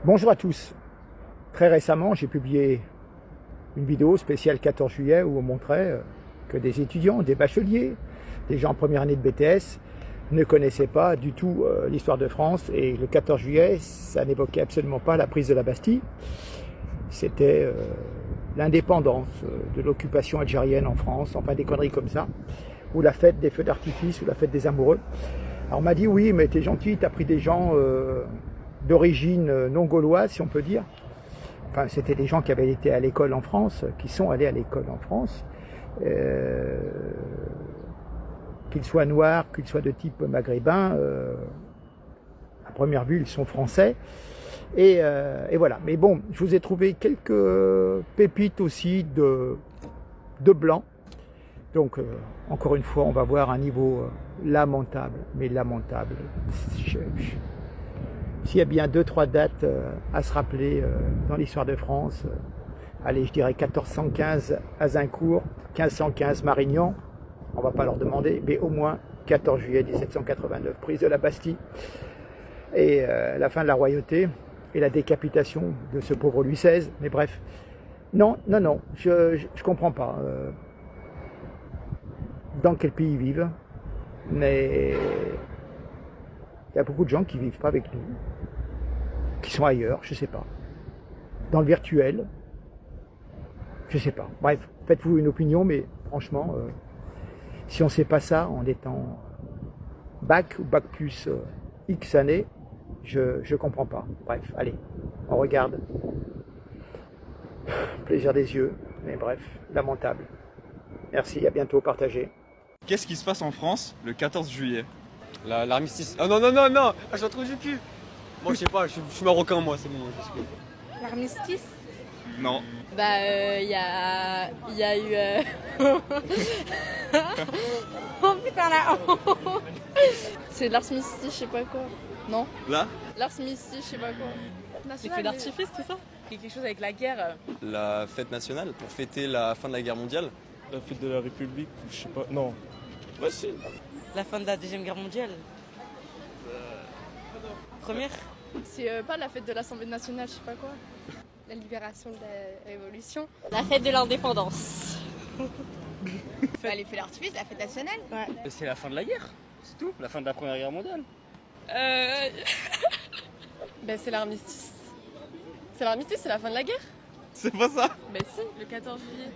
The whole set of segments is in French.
Bonjour à tous. Très récemment, j'ai publié une vidéo spéciale 14 juillet où on montrait que des étudiants, des bacheliers, des gens en première année de BTS ne connaissaient pas du tout l'histoire de France, et le 14 juillet, ça n'évoquait absolument pas la prise de la Bastille. C'était l'indépendance de l'occupation algérienne en France, enfin des conneries comme ça, ou la fête des feux d'artifice, ou la fête des amoureux. Alors on m'a dit oui, mais t'es gentil, t'as pris des gens d'origine non gauloise, si on peut dire. Enfin, c'était des gens qui avaient été à l'école en France, qui sont allés à l'école en France, qu'ils soient noirs, qu'ils soient de type maghrébin. À première vue, ils sont français. Et voilà. Mais bon, je vous ai trouvé quelques pépites aussi de blanc. Donc, encore une fois, on va voir un niveau lamentable, mais lamentable. S'il y a bien 2-3 dates à se rappeler dans l'histoire de France, allez, je dirais 1415 Azincourt, 1515 Marignan, on ne va pas leur demander, mais au moins 14 juillet 1789, prise de la Bastille, et la fin de la royauté, et la décapitation de ce pauvre Louis XVI. Mais bref, non, je comprends pas dans quel pays ils vivent, mais il y a beaucoup de gens qui ne vivent pas avec nous, qui sont ailleurs, je sais pas, dans le virtuel, je sais pas. Bref, faites-vous une opinion, mais franchement, si on ne sait pas ça en étant bac ou bac plus X années, je comprends pas. Bref, allez, on regarde. Plaisir des yeux, mais bref, lamentable. Merci, à bientôt, partagez. Qu'est-ce qui se passe en France le 14 juillet? L'armistice. Ah non, non, non, non, ah, je trouve du cul. Moi, je sais pas, je suis marocain, moi, c'est bon. L'armistice? Non. Bah, il y a eu... Oh putain, là. C'est l'armistice, je sais pas quoi. Non? Là? L'armistice, je sais pas quoi. Les feux d'artifice, tout ça? Quelque chose avec la guerre. La fête nationale pour fêter la fin de la guerre mondiale. La fête de la République, je sais pas, non. Ouais, si. La fin de la Deuxième Guerre mondiale. Première? C'est pas la fête de l'Assemblée nationale, je sais pas quoi. La libération de la Révolution. La fête de l'indépendance. Les feux d'artifice, la fête nationale. Ouais. C'est la fin de la guerre, c'est tout. La fin de la Première Guerre mondiale. Ben, c'est l'armistice. C'est l'armistice, c'est la fin de la guerre. C'est pas ça? Ben si, le 14 juillet.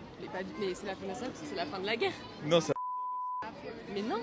Mais c'est la fin nationale parce que c'est la fin de la guerre. Non, ça. Mais non.